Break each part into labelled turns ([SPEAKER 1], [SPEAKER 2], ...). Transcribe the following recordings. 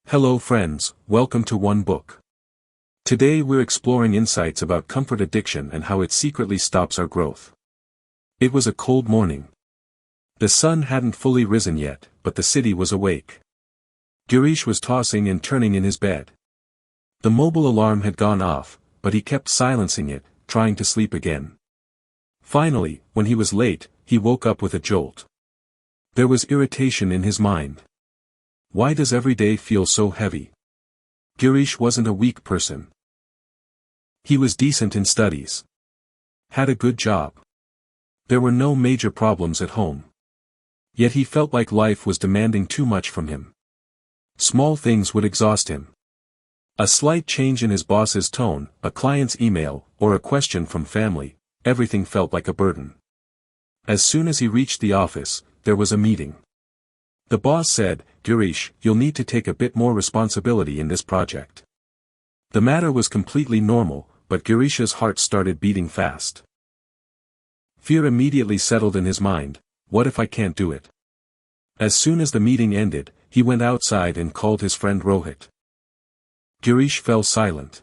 [SPEAKER 1] Hello friends, welcome to One Book. Today we're exploring insights about comfort addiction and how it secretly stops our growth. It was a cold morning. The sun hadn't fully risen yet, but the city was awake. Girish was tossing and turning in his bed. The mobile alarm had gone off, but he kept silencing it, trying to sleep again. Finally, when he was late, he woke up with a jolt. There was irritation in his mind. Why does every day feel so heavy? Girish wasn't a weak person. He was decent in studies. Had a good job. There were no major problems at home. Yet he felt like life was demanding too much from him. Small things would exhaust him. A slight change in his boss's tone, a client's email, or a question from family, everything felt like a burden. As soon as he reached the office, there was a meeting. The boss said, "Girish, you'll need to take a bit more responsibility in this project." The matter was completely normal, but Girish's heart started beating fast. Fear immediately settled in his mind. What if I can't do it? As soon as the meeting ended, he went outside and called his friend Rohit. Girish fell silent.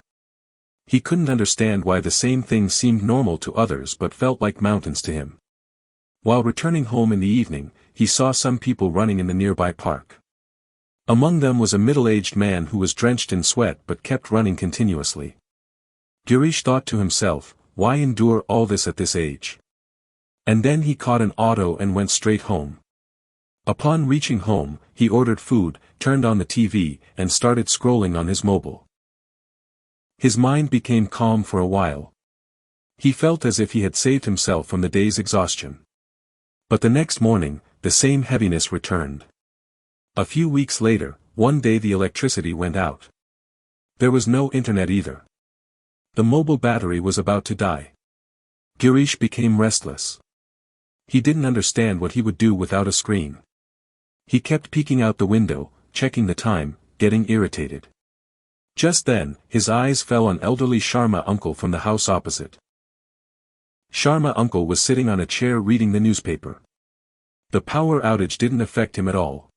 [SPEAKER 1] He couldn't understand why the same things seemed normal to others but felt like mountains to him. While returning home in the evening, he saw some people running in the nearby park. Among them was a middle-aged man who was drenched in sweat but kept running continuously. Girish thought to himself, why endure all this at this age? And then he caught an auto and went straight home. Upon reaching home, he ordered food, turned on the TV, and started scrolling on his mobile. His mind became calm for a while. He felt as if he had saved himself from the day's exhaustion. But the next morning, the same heaviness returned. A few weeks later, one day the electricity went out. There was no internet either. The mobile battery was about to die. Girish became restless. He didn't understand what he would do without a screen. He kept peeking out the window, checking the time, getting irritated. Just then, his eyes fell on elderly Sharma uncle from the house opposite. Sharma uncle was sitting on a chair reading the newspaper. The power outage didn't affect him at all.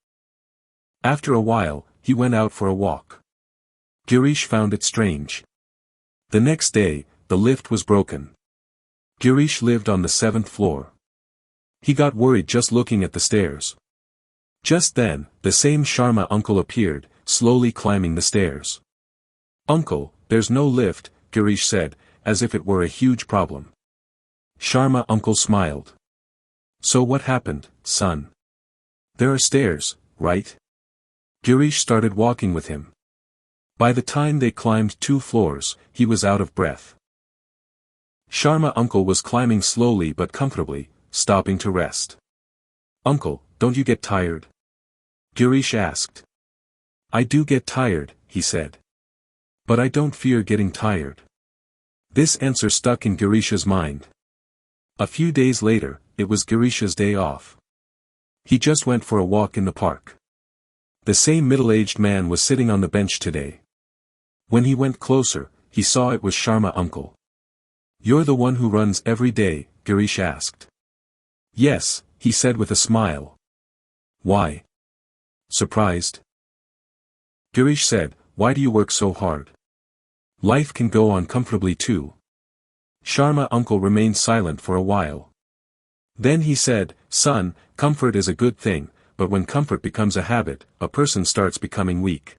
[SPEAKER 1] After a while, he went out for a walk. Girish found it strange. The next day, the lift was broken. Girish lived on the 7th floor. He got worried just looking at the stairs. Just then, the same Sharma uncle appeared, slowly climbing the stairs. "Uncle, there's no lift," Girish said, as if it were a huge problem. Sharma uncle smiled. "So what happened, son? There are stairs, right?" Girish started walking with him. By the time they climbed 2 floors, he was out of breath. Sharma uncle was climbing slowly but comfortably, stopping to rest. "Uncle, don't you get tired?" Girish asked. "I do get tired," he said. "But I don't fear getting tired." This answer stuck in Girish's mind. A few days later, it was Girish's day off. He just went for a walk in the park. The same middle-aged man was sitting on the bench today. When he went closer, he saw it was Sharma uncle. "You're the one who runs every day?" Girish asked. "Yes," he said with a smile. "Why? Surprised?" Girish said, "Why do you work so hard? Life can go on comfortably too." Sharma uncle remained silent for a while. Then he said, "Son, comfort is a good thing, but when comfort becomes a habit, a person starts becoming weak."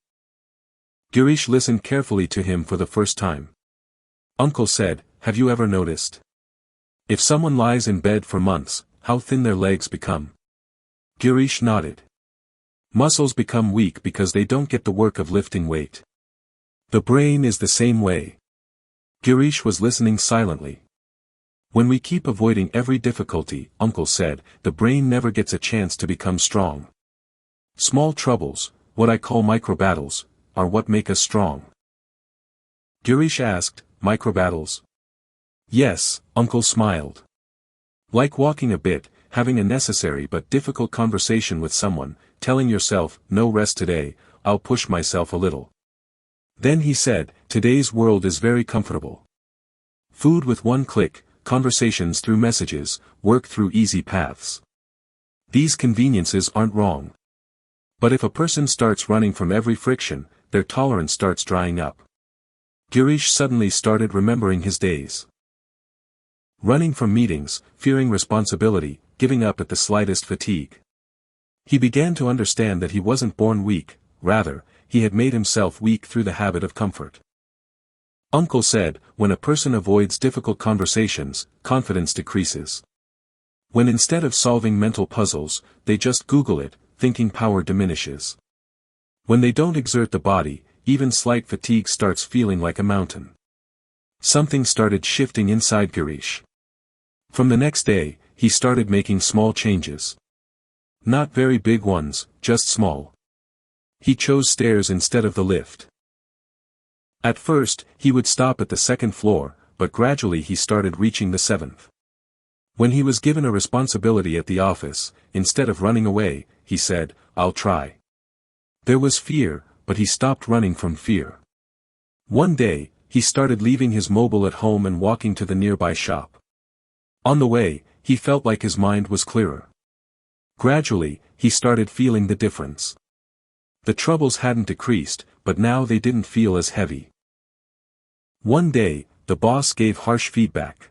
[SPEAKER 1] Girish listened carefully to him for the first time. Uncle said, "Have you ever noticed? If someone lies in bed for months, how thin their legs become?" Girish nodded. Muscles become weak because they don't get the work of lifting weight. The brain is the same way. Girish was listening silently. "When we keep avoiding every difficulty," Uncle said, "the brain never gets a chance to become strong. Small troubles, what I call micro-battles, are what make us strong." Girish asked, "Micro-battles?" "Yes," Uncle smiled. "Like walking a bit, having a necessary but difficult conversation with someone, telling yourself, 'No rest today, I'll push myself a little.'" Then he said, "Today's world is very comfortable. Food with one click, conversations through messages, work through easy paths. These conveniences aren't wrong. But if a person starts running from every friction, their tolerance starts drying up. Girish suddenly started remembering his days. Running from meetings, fearing responsibility, giving up at the slightest fatigue. He began to understand that he wasn't born weak, rather, he had made himself weak through the habit of comfort. Uncle said, when a person avoids difficult conversations, confidence decreases. When instead of solving mental puzzles, they just Google it, thinking power diminishes. When they don't exert the body, even slight fatigue starts feeling like a mountain. Something started shifting inside Girish. From the next day, he started making small changes. Not very big ones, just small. He chose stairs instead of the lift. At first, he would stop at the second floor, but gradually he started reaching the seventh. When he was given a responsibility at the office, instead of running away, he said, "I'll try." There was fear, but he stopped running from fear. One day, he started leaving his mobile at home and walking to the nearby shop. On the way, he felt like his mind was clearer. Gradually, he started feeling the difference. The troubles hadn't decreased, but now they didn't feel as heavy. One day, the boss gave harsh feedback.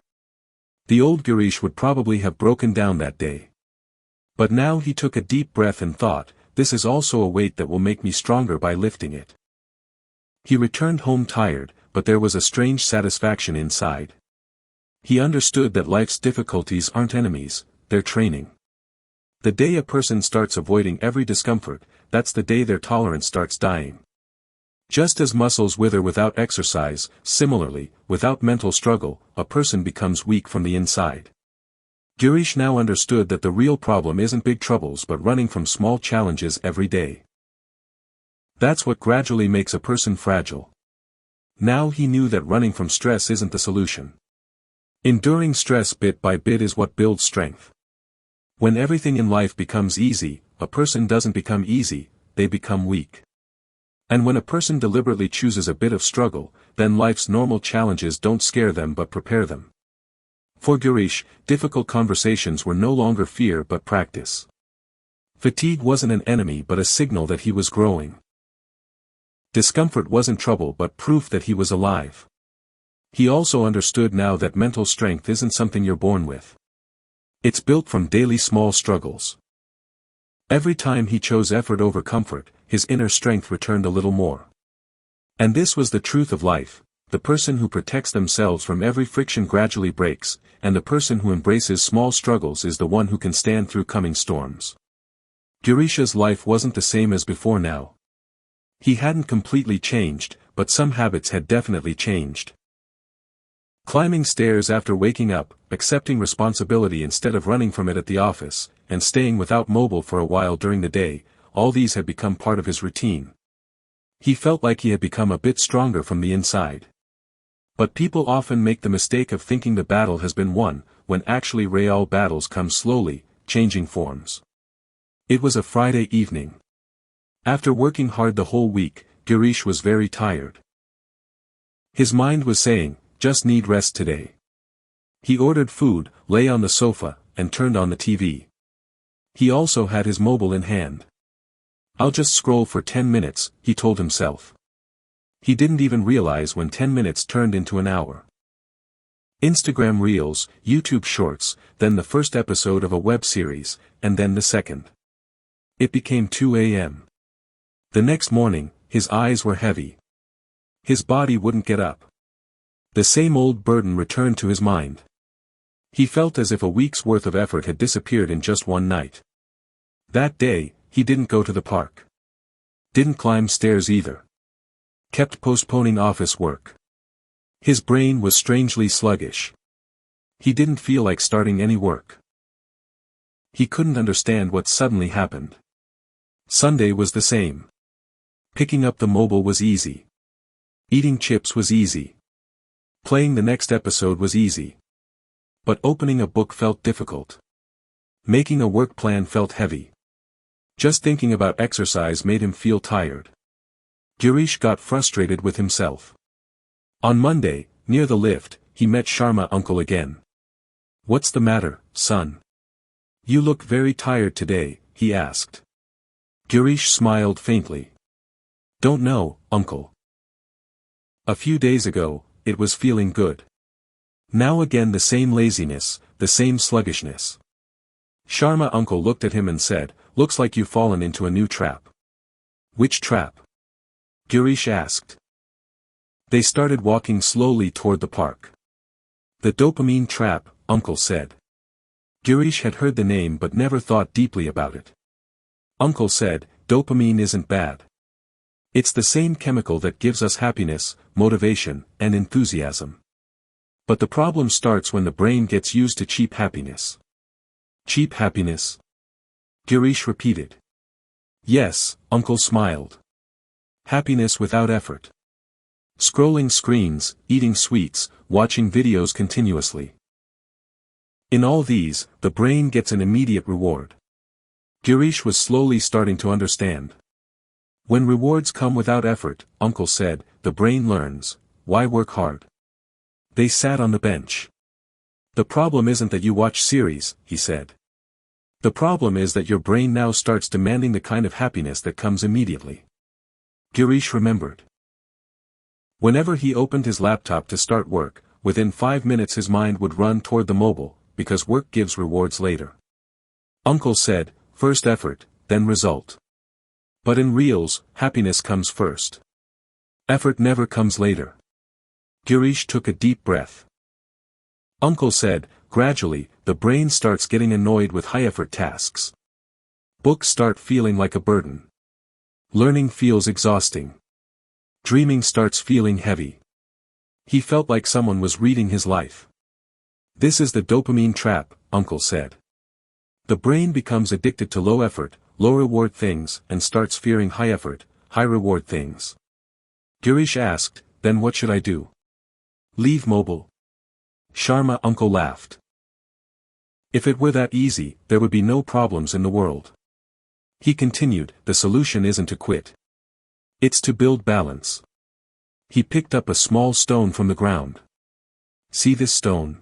[SPEAKER 1] The old Girish would probably have broken down that day. But now he took a deep breath and thought, this is also a weight that will make me stronger by lifting it. He returned home tired, but there was a strange satisfaction inside. He understood that life's difficulties aren't enemies, they're training. The day a person starts avoiding every discomfort, that's the day their tolerance starts dying. Just as muscles wither without exercise, similarly, without mental struggle, a person becomes weak from the inside. Girish now understood that the real problem isn't big troubles but running from small challenges every day. That's what gradually makes a person fragile. Now he knew that running from stress isn't the solution. Enduring stress bit by bit is what builds strength. When everything in life becomes easy, a person doesn't become easy, they become weak. And when a person deliberately chooses a bit of struggle, then life's normal challenges don't scare them but prepare them. For Girish, difficult conversations were no longer fear but practice. Fatigue wasn't an enemy but a signal that he was growing. Discomfort wasn't trouble but proof that he was alive. He also understood now that mental strength isn't something you're born with. It's built from daily small struggles. Every time he chose effort over comfort, his inner strength returned a little more. And this was the truth of life. The person who protects themselves from every friction gradually breaks, and the person who embraces small struggles is the one who can stand through coming storms. Girish's life wasn't the same as before now. He hadn't completely changed, but some habits had definitely changed. Climbing stairs after waking up, accepting responsibility instead of running from it at the office, and staying without mobile for a while during the day, all these had become part of his routine. He felt like he had become a bit stronger from the inside. But people often make the mistake of thinking the battle has been won, when actually real battles come slowly, changing forms. It was a Friday evening. After working hard the whole week, Girish was very tired. His mind was saying, just need rest today. He ordered food, lay on the sofa, and turned on the TV. He also had his mobile in hand. I'll just scroll for 10 minutes, he told himself. He didn't even realize when 10 minutes turned into an hour. Instagram Reels, YouTube Shorts, then the first episode of a web series, and then the second. It became 2 a.m. The next morning, his eyes were heavy. His body wouldn't get up. The same old burden returned to his mind. He felt as if a week's worth of effort had disappeared in just one night. That day, he didn't go to the park. Didn't climb stairs either. Kept postponing office work. His brain was strangely sluggish. He didn't feel like starting any work. He couldn't understand what suddenly happened. Sunday was the same. Picking up the mobile was easy. Eating chips was easy. Playing the next episode was easy. But opening a book felt difficult. Making a work plan felt heavy. Just thinking about exercise made him feel tired. Girish got frustrated with himself. On Monday, near the lift, he met Sharma uncle again. What's the matter, son? You look very tired today, he asked. Girish smiled faintly. Don't know, uncle. A few days ago, it was feeling good. Now again the same laziness, the same sluggishness. Sharma uncle looked at him and said, looks like you've fallen into a new trap. Which trap? Girish asked. They started walking slowly toward the park. The dopamine trap, uncle said. Girish had heard the name but never thought deeply about it. Uncle said, dopamine isn't bad. It's the same chemical that gives us happiness, motivation, and enthusiasm. But the problem starts when the brain gets used to cheap happiness. Cheap happiness? Girish repeated. Yes, uncle smiled. Happiness without effort. Scrolling screens, eating sweets, watching videos continuously. In all these, the brain gets an immediate reward. Girish was slowly starting to understand. When rewards come without effort, uncle said, the brain learns, why work hard? They sat on the bench. The problem isn't that you watch series, he said. The problem is that your brain now starts demanding the kind of happiness that comes immediately. Girish remembered. Whenever he opened his laptop to start work, within 5 minutes his mind would run toward the mobile, because work gives rewards later. Uncle said, first effort, then result. But in reals, happiness comes first. Effort never comes later. Girish took a deep breath. Uncle said, gradually, the brain starts getting annoyed with high-effort tasks. Books start feeling like a burden. Learning feels exhausting. Dreaming starts feeling heavy. He felt like someone was reading his life. This is the dopamine trap, uncle said. The brain becomes addicted to low-effort, low-reward things and starts fearing high-effort, high-reward things. Girish asked, then what should I do? Leave mobile? Sharma uncle laughed. If it were that easy, there would be no problems in the world. He continued, the solution isn't to quit. It's to build balance. He picked up a small stone from the ground. See this stone?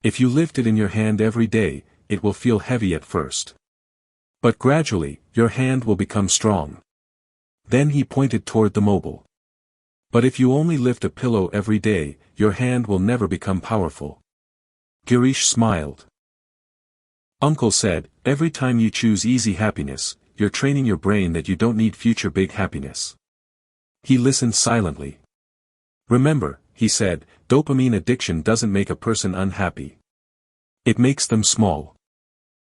[SPEAKER 1] If you lift it in your hand every day, it will feel heavy at first. But gradually, your hand will become strong. Then he pointed toward the mobile. But if you only lift a pillow every day, your hand will never become powerful. Girish smiled. Uncle said, every time you choose easy happiness, you're training your brain that you don't need future big happiness. He listened silently. Remember, he said, dopamine addiction doesn't make a person unhappy. It makes them small.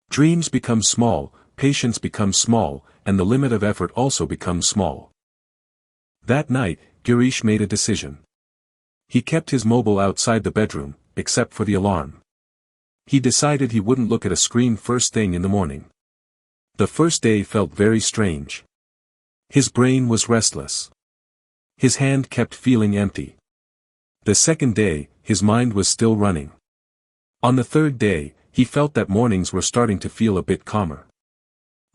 [SPEAKER 1] Dreams become small, patience becomes small, and the limit of effort also becomes small. That night, Girish made a decision. He kept his mobile outside the bedroom, except for the alarm. He decided he wouldn't look at a screen first thing in the morning. The first day felt very strange. His brain was restless. His hand kept feeling empty. The second day, his mind was still running. On the third day, he felt that mornings were starting to feel a bit calmer.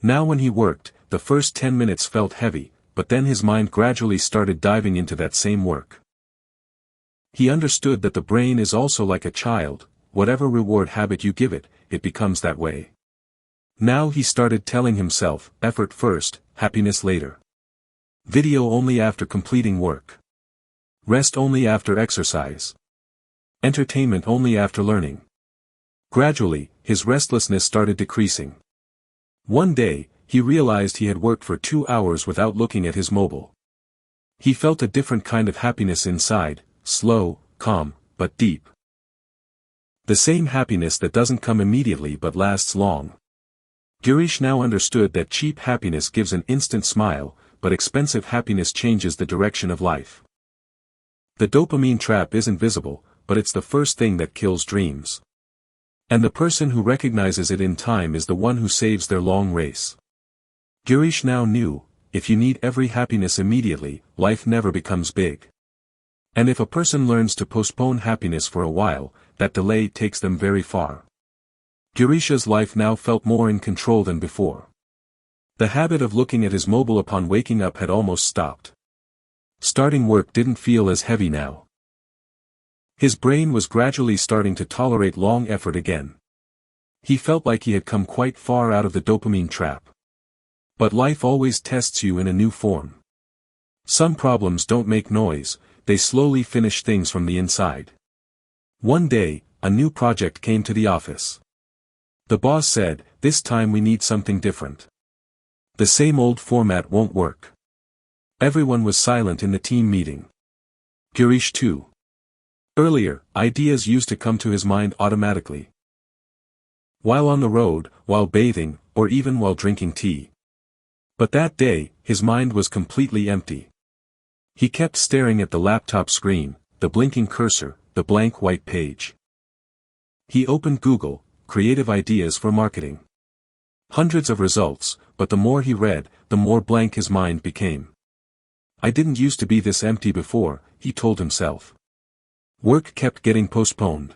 [SPEAKER 1] Now when he worked, the first 10 minutes felt heavy, but then his mind gradually started diving into that same work. He understood that the brain is also like a child, whatever reward habit you give it, it becomes that way. Now he started telling himself, effort first, happiness later. Video only after completing work. Rest only after exercise. Entertainment only after learning. Gradually, his restlessness started decreasing. One day, he realized he had worked for 2 hours without looking at his mobile. He felt a different kind of happiness inside, slow, calm, but deep. The same happiness that doesn't come immediately but lasts long. Girish now understood that cheap happiness gives an instant smile, but expensive happiness changes the direction of life. The dopamine trap isn't visible, but it's the first thing that kills dreams. And the person who recognizes it in time is the one who saves their long race. Girish now knew, if you need every happiness immediately, life never becomes big. And if a person learns to postpone happiness for a while, that delay takes them very far. Girish's life now felt more in control than before. The habit of looking at his mobile upon waking up had almost stopped. Starting work didn't feel as heavy now. His brain was gradually starting to tolerate long effort again. He felt like he had come quite far out of the dopamine trap. But life always tests you in a new form. Some problems don't make noise, they slowly finish things from the inside. One day, a new project came to the office. The boss said, "This time we need something different. The same old format won't work." Everyone was silent in the team meeting. Girish too. Earlier, ideas used to come to his mind automatically. While on the road, while bathing, or even while drinking tea. But that day, his mind was completely empty. He kept staring at the laptop screen, the blinking cursor, the blank white page. He opened Google, creative ideas for marketing. Hundreds of results, but the more he read, the more blank his mind became. "I didn't used to be this empty before," he told himself. Work kept getting postponed.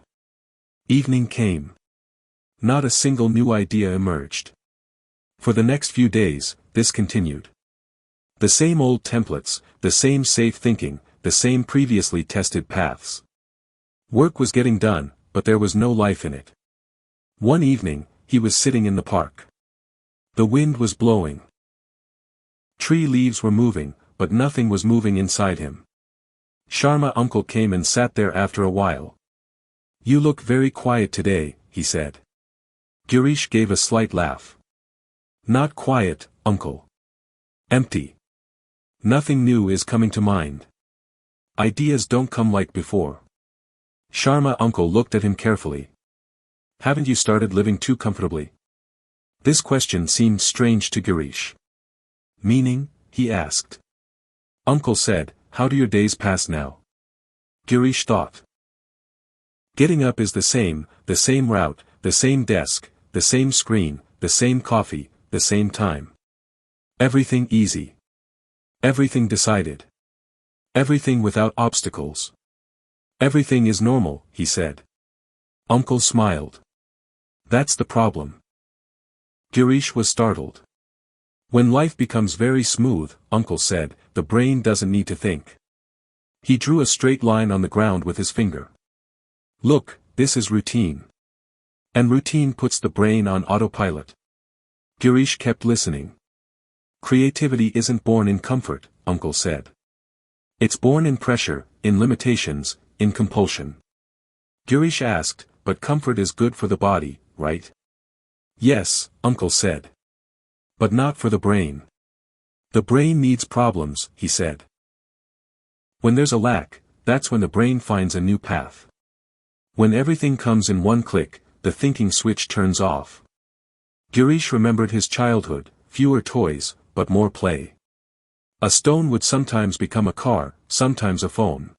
[SPEAKER 1] Evening came. Not a single new idea emerged. For the next few days, this continued. The same old templates, the same safe thinking, the same previously tested paths. Work was getting done, but there was no life in it. One evening, he was sitting in the park. The wind was blowing. Tree leaves were moving, but nothing was moving inside him. Sharma uncle came and sat there after a while. "You look very quiet today," he said. Girish gave a slight laugh. "Not quiet, uncle. Empty. Nothing new is coming to mind. Ideas don't come like before." Sharma uncle looked at him carefully. "Haven't you started living too comfortably?" This question seemed strange to Girish. "Meaning?" he asked. Uncle said, "How do your days pass now?" Girish thought. "Getting up is the same route, the same desk, the same screen, the same coffee, the same time. Everything easy. Everything decided. Everything without obstacles. Everything is normal," he said. Uncle smiled. "That's the problem." Girish was startled. "When life becomes very smooth," Uncle said, "the brain doesn't need to think." He drew a straight line on the ground with his finger. "Look, this is routine. And routine puts the brain on autopilot." Girish kept listening. "Creativity isn't born in comfort," Uncle said. "It's born in pressure, in limitations, in compulsion." Girish asked, "But comfort is good for the body, right?" "Yes," Uncle said. "But not for the brain. The brain needs problems," he said. "When there's a lack, that's when the brain finds a new path. When everything comes in one click, the thinking switch turns off." Girish remembered his childhood, fewer toys, but more play. A stone would sometimes become a car, sometimes a phone.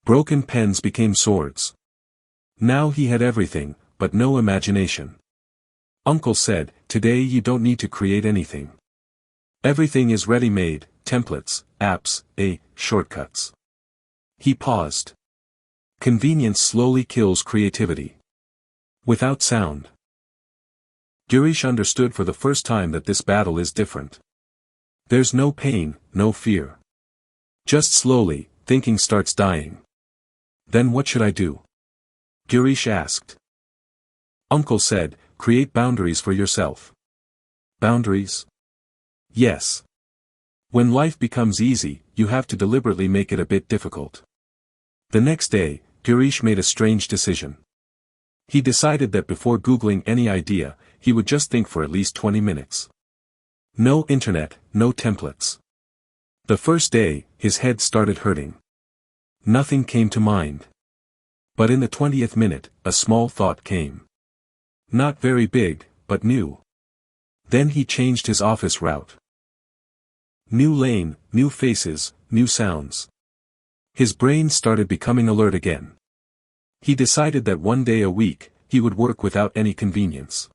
[SPEAKER 1] Broken pens became swords. Now he had everything, but no imagination. Uncle said, "Today you don't need to create anything. Everything is ready-made, templates, apps, shortcuts." He paused. Convenience slowly kills creativity. Without sound. Girish understood for the first time that this battle is different. There's no pain, no fear. Just slowly, thinking starts dying. "Then what should I do?" Girish asked. Uncle said, "Create boundaries for yourself." Boundaries? Yes. When life becomes easy, you have to deliberately make it a bit difficult. The next day, Girish made a strange decision. He decided that before Googling any idea, he would just think for at least 20 minutes. No internet, no templates. The first day, his head started hurting. Nothing came to mind. But in the 20th minute, a small thought came. Not very big, but new. Then he changed his office route. New lane, new faces, new sounds. His brain started becoming alert again. He decided that one day a week, he would work without any convenience.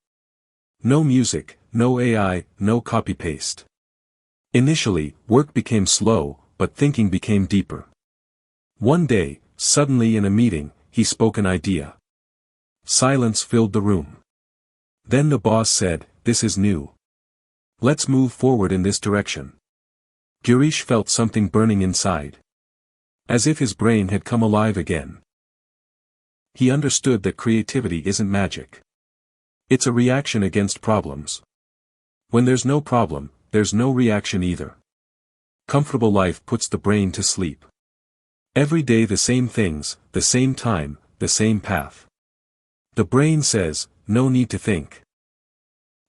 [SPEAKER 1] No music, no AI, no copy-paste. Initially, work became slow, but thinking became deeper. One day, suddenly in a meeting, he spoke an idea. Silence filled the room. Then the boss said, "This is new. Let's move forward in this direction." Girish felt something burning inside. As if his brain had come alive again. He understood that creativity isn't magic. It's a reaction against problems. When there's no problem, there's no reaction either. Comfortable life puts the brain to sleep. Every day the same things, the same time, the same path. The brain says, no need to think.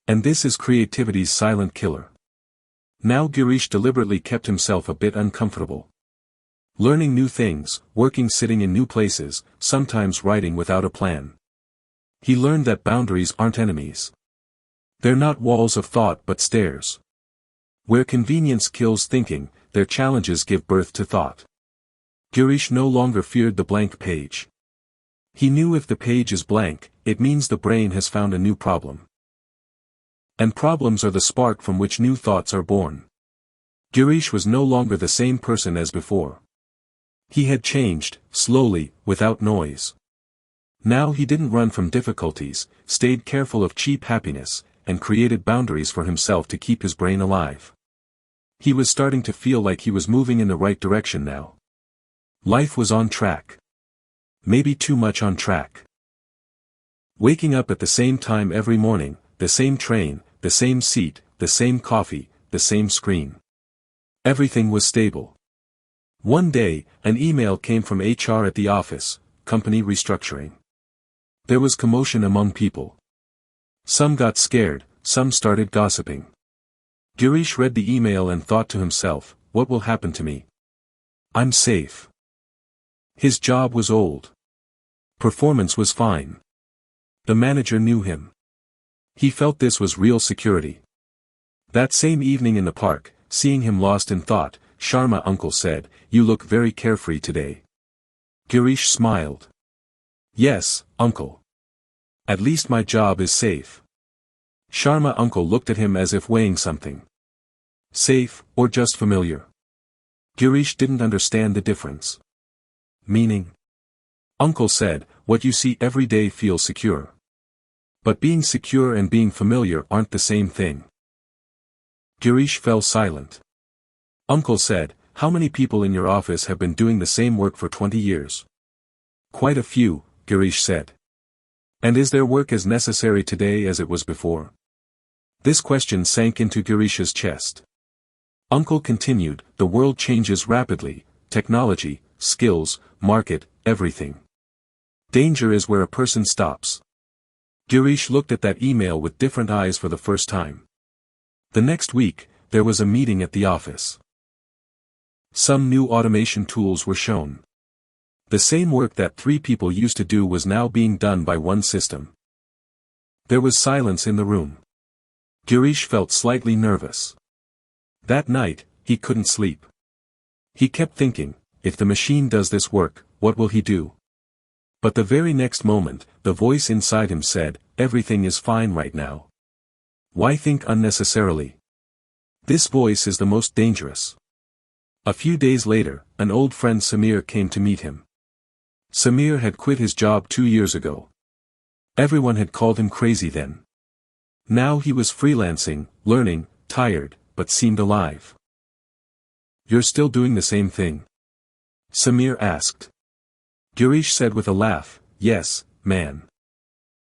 [SPEAKER 1] And this is creativity's silent killer. Now Girish deliberately kept himself a bit uncomfortable. Learning new things, working sitting in new places, sometimes writing without a plan. He learned that boundaries aren't enemies. They're not walls of thought but stairs. Where convenience kills thinking, their challenges give birth to thought. Girish no longer feared the blank page. He knew if the page is blank, it means the brain has found a new problem. And problems are the spark from which new thoughts are born. Girish was no longer the same person as before. He had changed, slowly, without noise. Now he didn't run from difficulties, stayed careful of cheap happiness, and created boundaries for himself to keep his brain alive. He was starting to feel like he was moving in the right direction now. Life was on track. Maybe too much on track. Waking up at the same time every morning, the same train, the same seat, the same coffee, the same screen. Everything was stable. One day, an email came from HR at the office, company restructuring. There was commotion among people. Some got scared, some started gossiping. Girish read the email and thought to himself, what will happen to me? I'm safe. His job was old. Performance was fine. The manager knew him. He felt this was real security. That same evening in the park, seeing him lost in thought, Sharma uncle said, you look very carefree today. Girish smiled. Yes, uncle. At least my job is safe. Sharma uncle looked at him as if weighing something. Safe, or just familiar? Girish didn't understand the difference. Meaning? Uncle said, what you see every day feels secure. But being secure and being familiar aren't the same thing. Girish fell silent. Uncle said, how many people in your office have been doing the same work for 20 years? Quite a few, Girish said. And is their work as necessary today as it was before? This question sank into Girish's chest. Uncle continued, the world changes rapidly, technology, skills, market, everything. Danger is where a person stops. Girish looked at that email with different eyes for the first time. The next week, there was a meeting at the office. Some new automation tools were shown. The same work that 3 people used to do was now being done by one system. There was silence in the room. Girish felt slightly nervous. That night, he couldn't sleep. He kept thinking, if the machine does this work, what will he do? But the very next moment, the voice inside him said, everything is fine right now. Why think unnecessarily? This voice is the most dangerous. A few days later, an old friend Samir came to meet him. Samir had quit his job 2 years ago. Everyone had called him crazy then. Now he was freelancing, learning, tired, but seemed alive. You're still doing the same thing? Samir asked. Girish said with a laugh, yes, man.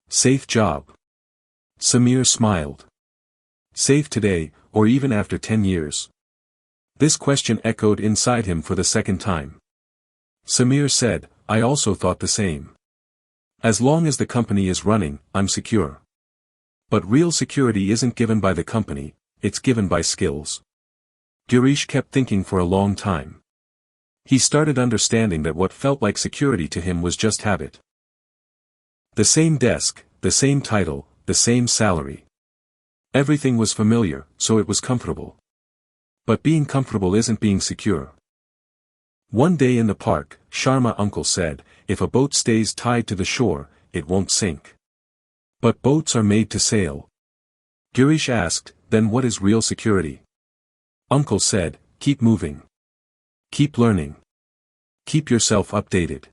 [SPEAKER 1] Safe job. Samir smiled. Safe today, or even after 10 years? This question echoed inside him for the second time. Samir said, I also thought the same. As long as the company is running, I'm secure. But real security isn't given by the company, it's given by skills. Girish kept thinking for a long time. He started understanding that what felt like security to him was just habit. The same desk, the same title, the same salary. Everything was familiar, so it was comfortable. But being comfortable isn't being secure. One day in the park, Sharma uncle said, if a boat stays tied to the shore, it won't sink. But boats are made to sail. Girish asked, then what is real security? Uncle said, keep moving. Keep learning. Keep yourself updated.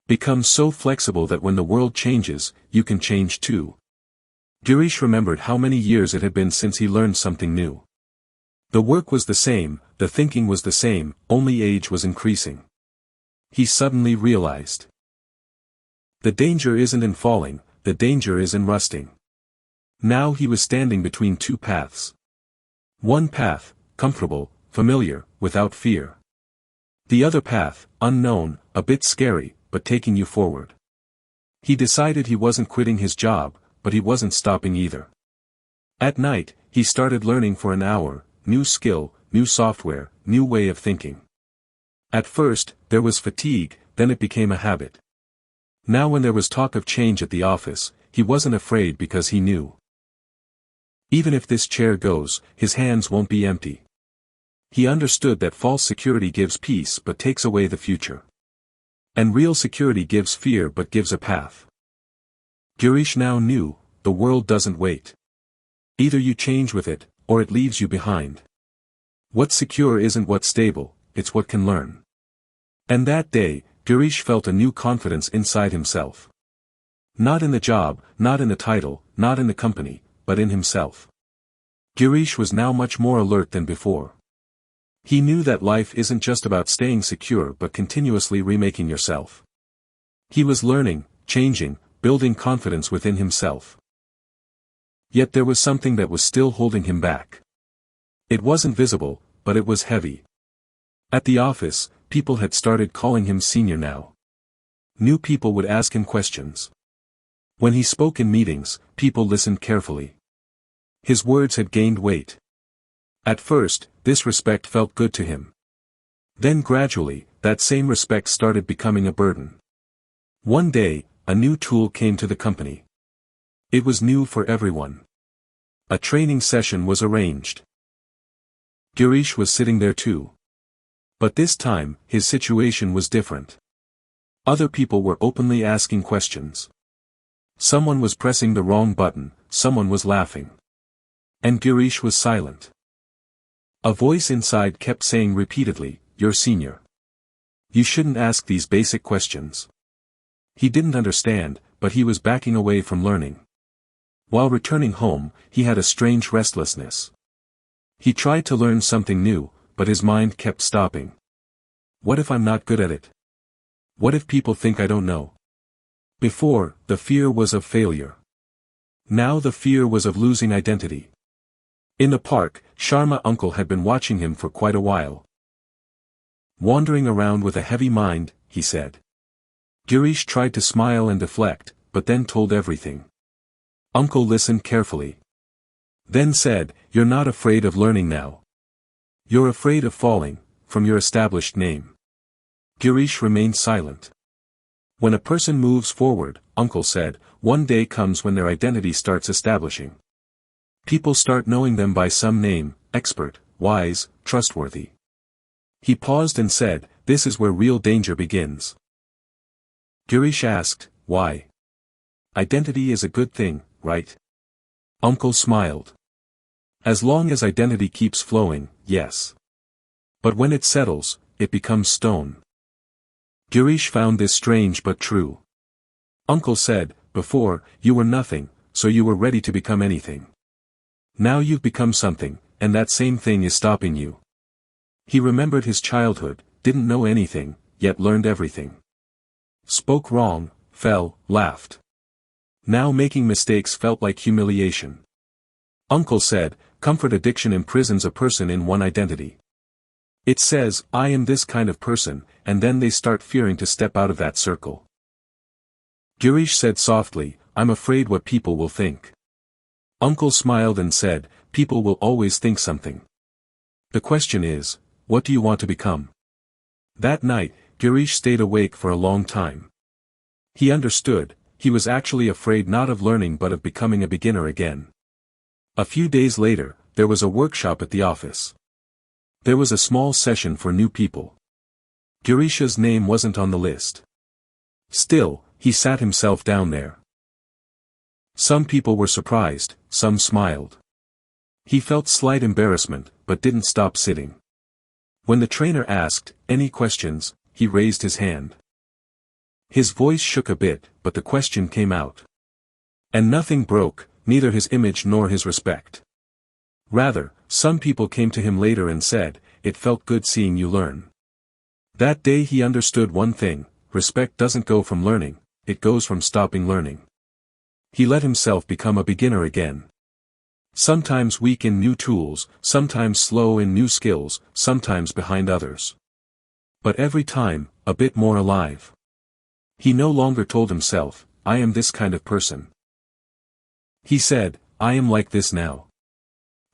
[SPEAKER 1] Become so flexible that when the world changes, you can change too. Girish remembered how many years it had been since he learned something new. The work was the same, the thinking was the same, only age was increasing. He suddenly realized. The danger isn't in falling, the danger is in rusting. Now he was standing between 2 paths. One path, comfortable, familiar, without fear. The other path, unknown, a bit scary, but taking you forward. He decided he wasn't quitting his job, but he wasn't stopping either. At night, he started learning for an hour, new skill, new software, new way of thinking. At first, there was fatigue, then it became a habit. Now when there was talk of change at the office, he wasn't afraid because he knew. Even if this chair goes, his hands won't be empty. He understood that false security gives peace but takes away the future. And real security gives fear but gives a path. Girish now knew, the world doesn't wait. Either you change with it, or it leaves you behind. What's secure isn't what's stable, it's what can learn. And that day, Girish felt a new confidence inside himself. Not in the job, not in the title, not in the company, but in himself. Girish was now much more alert than before. He knew that life isn't just about staying secure but continuously remaking yourself. He was learning, changing, building confidence within himself. Yet there was something that was still holding him back. It wasn't visible, but it was heavy. At the office, people had started calling him senior now. New people would ask him questions. When he spoke in meetings, people listened carefully. His words had gained weight. At first, this respect felt good to him. Then gradually, that same respect started becoming a burden. One day, a new tool came to the company. It was new for everyone. A training session was arranged. Girish was sitting there too. But this time, his situation was different. Other people were openly asking questions. Someone was pressing the wrong button, someone was laughing. And Girish was silent. A voice inside kept saying repeatedly, "You're senior. You shouldn't ask these basic questions." He didn't understand, but he was backing away from learning. While returning home, he had a strange restlessness. He tried to learn something new, but his mind kept stopping. What if I'm not good at it? What if people think I don't know? Before, the fear was of failure. Now the fear was of losing identity. In the park, Sharma uncle had been watching him for quite a while. Wandering around with a heavy mind, he said. Girish tried to smile and deflect, but then told everything. Uncle listened carefully. Then said, "You're not afraid of learning now. You're afraid of falling, from your established name." Girish remained silent. When a person moves forward, Uncle said, one day comes when their identity starts establishing. People start knowing them by some name, expert, wise, trustworthy. He paused and said, "This is where real danger begins." Girish asked, "Why?" "Identity is a good thing, right?" Uncle smiled. "As long as identity keeps flowing, yes. But when it settles, it becomes stone." Girish found this strange but true. Uncle said, "Before, you were nothing, so you were ready to become anything. Now you've become something, and that same thing is stopping you." He remembered his childhood, didn't know anything, yet learned everything. Spoke wrong, fell, laughed. Now making mistakes felt like humiliation. Uncle said, comfort addiction imprisons a person in one identity. It says, "I am this kind of person," and then they start fearing to step out of that circle. Girish said softly, "I'm afraid what people will think." Uncle smiled and said, "People will always think something. The question is, what do you want to become?" That night, Girish stayed awake for a long time. He understood, he was actually afraid not of learning but of becoming a beginner again. A few days later, there was a workshop at the office. There was a small session for new people. Girish's name wasn't on the list. Still, he sat himself down there. Some people were surprised, some smiled. He felt slight embarrassment, but didn't stop sitting. When the trainer asked, "Any questions?" he raised his hand. His voice shook a bit, but the question came out. And nothing broke, neither his image nor his respect. Rather, some people came to him later and said, "It felt good seeing you learn." That day he understood one thing, respect doesn't go from learning, it goes from stopping learning. He let himself become a beginner again. Sometimes weak in new tools, sometimes slow in new skills, sometimes behind others. But every time, a bit more alive. He no longer told himself, I am this kind of person. He said, I am like this now.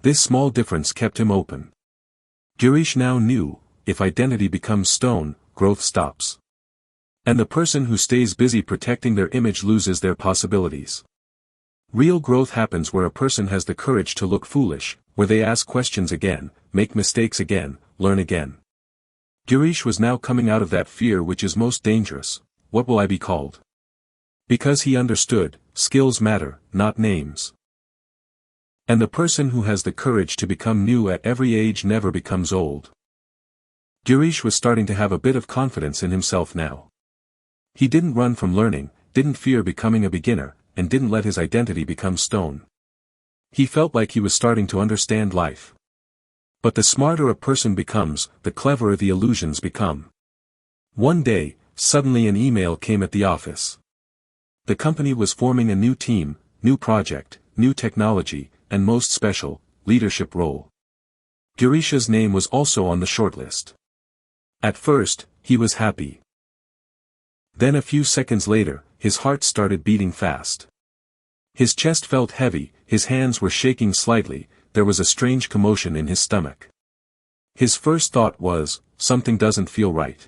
[SPEAKER 1] This small difference kept him open. Girish now knew, if identity becomes stone, growth stops. And the person who stays busy protecting their image loses their possibilities. Real growth happens where a person has the courage to look foolish, where they ask questions again, make mistakes again, learn again. Girish was now coming out of that fear which is most dangerous. What will I be called? Because he understood, skills matter, not names. And the person who has the courage to become new at every age never becomes old. Girish was starting to have a bit of confidence in himself now. He didn't run from learning, didn't fear becoming a beginner, and didn't let his identity become stone. He felt like he was starting to understand life. But the smarter a person becomes, the cleverer the illusions become. One day, suddenly an email came at the office. The company was forming a new team, new project, new technology, and most special, leadership role. Girish's name was also on the shortlist. At first, he was happy. Then a few seconds later, his heart started beating fast. His chest felt heavy, his hands were shaking slightly, there was a strange commotion in his stomach. His first thought was, something doesn't feel right.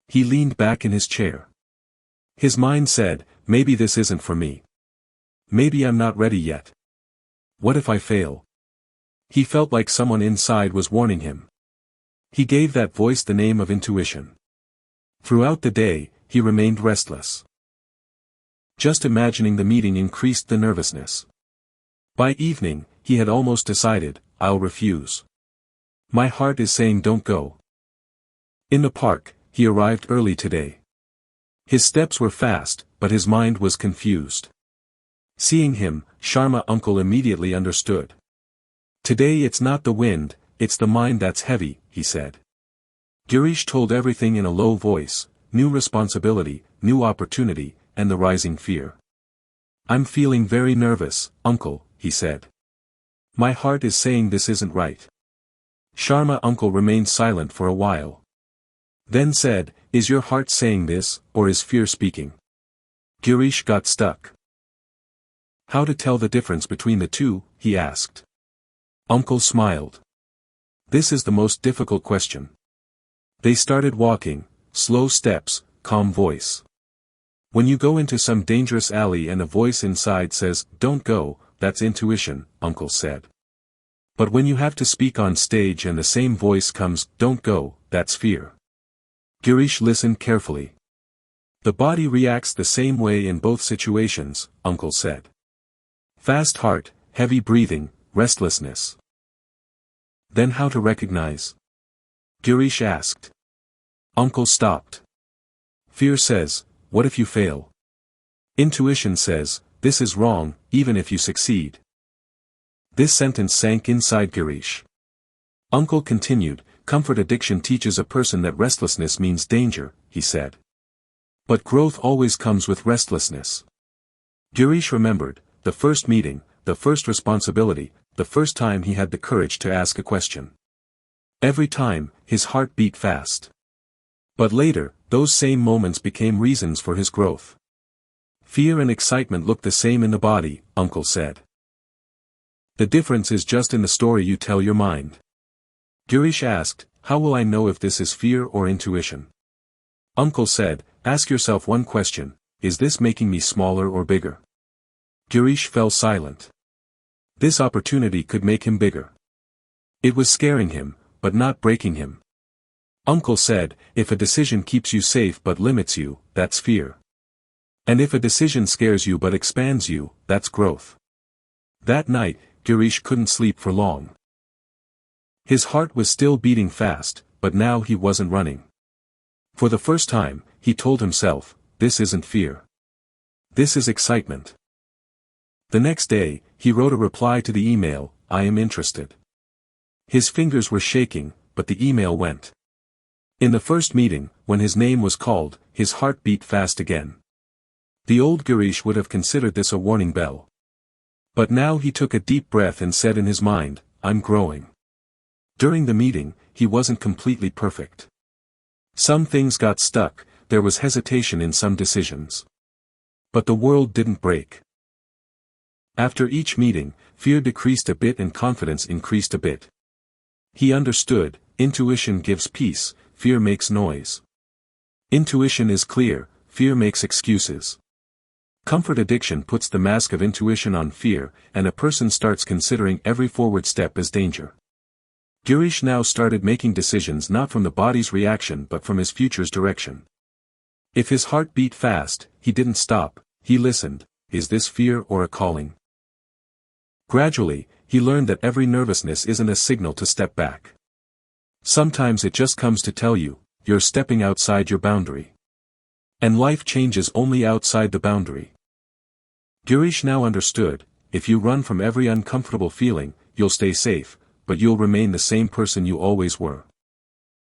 [SPEAKER 1] He leaned back in his chair. His mind said, maybe this isn't for me. Maybe I'm not ready yet. What if I fail? He felt like someone inside was warning him. He gave that voice the name of intuition. Throughout the day, he remained restless. Just imagining the meeting increased the nervousness. By evening, he had almost decided, I'll refuse. My heart is saying don't go. In the park, he arrived early today. His steps were fast, but his mind was confused. Seeing him, Sharma uncle immediately understood. Today it's not the wind, it's the mind that's heavy, he said. Girish told everything in a low voice, new responsibility, new opportunity, and the rising fear. I'm feeling very nervous, uncle, he said. My heart is saying this isn't right. Sharma uncle remained silent for a while. Then said, is your heart saying this, or is fear speaking? Girish got stuck. How to tell the difference between the two, he asked. Uncle smiled. This is the most difficult question. They started walking, slow steps, calm voice. When you go into some dangerous alley and a voice inside says, don't go, that's intuition, uncle said. But when you have to speak on stage and the same voice comes, don't go, that's fear. Girish listened carefully. The body reacts the same way in both situations, uncle said. Fast heart, heavy breathing, restlessness. Then how to recognize? Girish asked. Uncle stopped. Fear says, what if you fail? Intuition says, this is wrong, even if you succeed. This sentence sank inside Girish. Uncle continued, comfort addiction teaches a person that restlessness means danger, he said. But growth always comes with restlessness. Girish remembered, the first meeting, the first responsibility, the first time he had the courage to ask a question. Every time, his heart beat fast. But later, those same moments became reasons for his growth. Fear and excitement look the same in the body, uncle said. The difference is just in the story you tell your mind. Girish asked, how will I know if this is fear or intuition? Uncle said, ask yourself one question, is this making me smaller or bigger? Girish fell silent. This opportunity could make him bigger. It was scaring him, but not breaking him. Uncle said, if a decision keeps you safe but limits you, that's fear. And if a decision scares you but expands you, that's growth. That night, Girish couldn't sleep for long. His heart was still beating fast, but now he wasn't running. For the first time, he told himself, this isn't fear. This is excitement. The next day, he wrote a reply to the email, I am interested. His fingers were shaking, but the email went. In the first meeting, when his name was called, his heart beat fast again. The old Girish would have considered this a warning bell. But now he took a deep breath and said in his mind, I'm growing. During the meeting, he wasn't completely perfect. Some things got stuck, there was hesitation in some decisions. But the world didn't break. After each meeting, fear decreased a bit and confidence increased a bit. He understood, intuition gives peace, fear makes noise. Intuition is clear, fear makes excuses. Comfort addiction puts the mask of intuition on fear, and a person starts considering every forward step as danger. Girish now started making decisions not from the body's reaction but from his future's direction. If his heart beat fast, he didn't stop, he listened, is this fear or a calling? Gradually, he learned that every nervousness isn't a signal to step back. Sometimes it just comes to tell you, you're stepping outside your boundary. And life changes only outside the boundary. Girish now understood, if you run from every uncomfortable feeling, you'll stay safe, but you'll remain the same person you always were.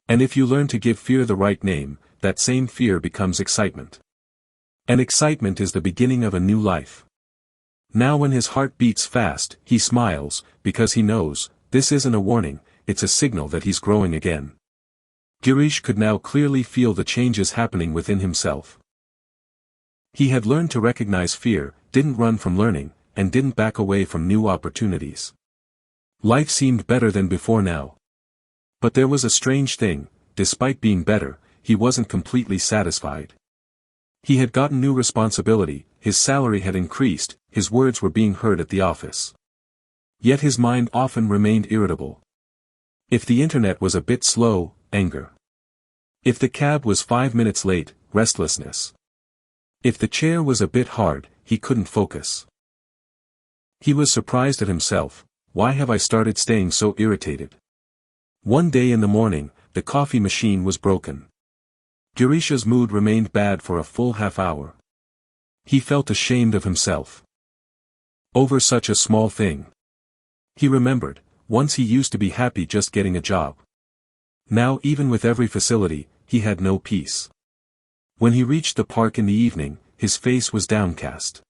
[SPEAKER 1] And if you learn to give fear the right name, that same fear becomes excitement. And excitement is the beginning of a new life. Now when his heart beats fast, he smiles, because he knows, this isn't a warning, it's a signal that he's growing again. Girish could now clearly feel the changes happening within himself. He had learned to recognize fear, didn't run from learning, and didn't back away from new opportunities. Life seemed better than before now. But there was a strange thing, despite being better, he wasn't completely satisfied. He had gotten new responsibility, his salary had increased, his words were being heard at the office. Yet his mind often remained irritable. If the internet was a bit slow, anger. If the cab was 5 minutes late, restlessness. If the chair was a bit hard, he couldn't focus. He was surprised at himself, why have I started staying so irritated? One day in the morning, the coffee machine was broken. Girish's mood remained bad for a full half hour. He felt ashamed of himself. Over such a small thing. He remembered, once he used to be happy just getting a job. Now even with every facility, he had no peace. When he reached the park in the evening, his face was downcast.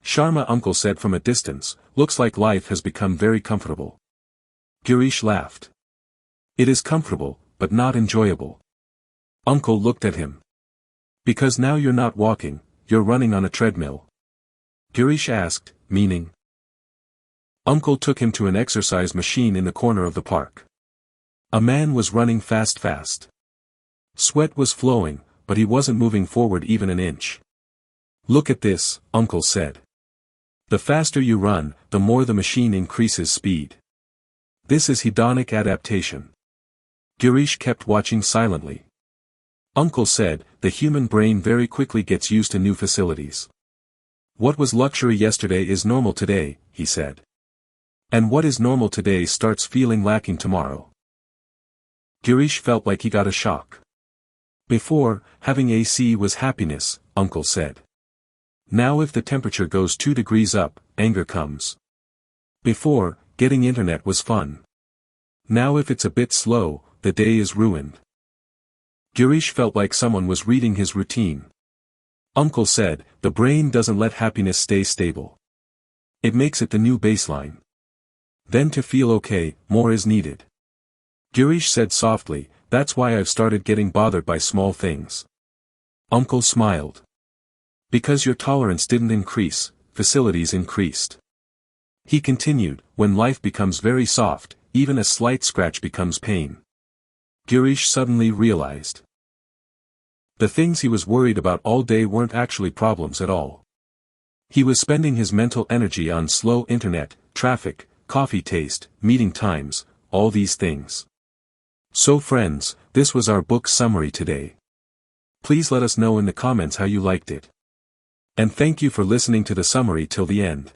[SPEAKER 1] Sharma uncle said from a distance, looks like life has become very comfortable. Girish laughed. It is comfortable, but not enjoyable. Uncle looked at him. Because now you're not walking, you're running on a treadmill. Girish asked, meaning? Uncle took him to an exercise machine in the corner of the park. A man was running fast. Sweat was flowing, but he wasn't moving forward even an inch. Look at this, Uncle said. The faster you run, the more the machine increases speed. This is hedonic adaptation. Girish kept watching silently. Uncle said, the human brain very quickly gets used to new facilities. What was luxury yesterday is normal today, he said. And what is normal today starts feeling lacking tomorrow. Girish felt like he got a shock. Before, having AC was happiness, Uncle said. Now if the temperature goes 2 degrees up, anger comes. Before, getting internet was fun. Now if it's a bit slow, the day is ruined. Girish felt like someone was reading his routine. Uncle said, the brain doesn't let happiness stay stable. It makes it the new baseline. Then to feel okay, more is needed. Girish said softly, that's why I've started getting bothered by small things. Uncle smiled. Because your tolerance didn't increase, facilities increased. He continued, when life becomes very soft, even a slight scratch becomes pain. Girish suddenly realized. The things he was worried about all day weren't actually problems at all. He was spending his mental energy on slow internet, traffic, coffee taste, meeting times, all these things. So friends, this was our book summary today. Please let us know in the comments how you liked it. And thank you for listening to the summary till the end.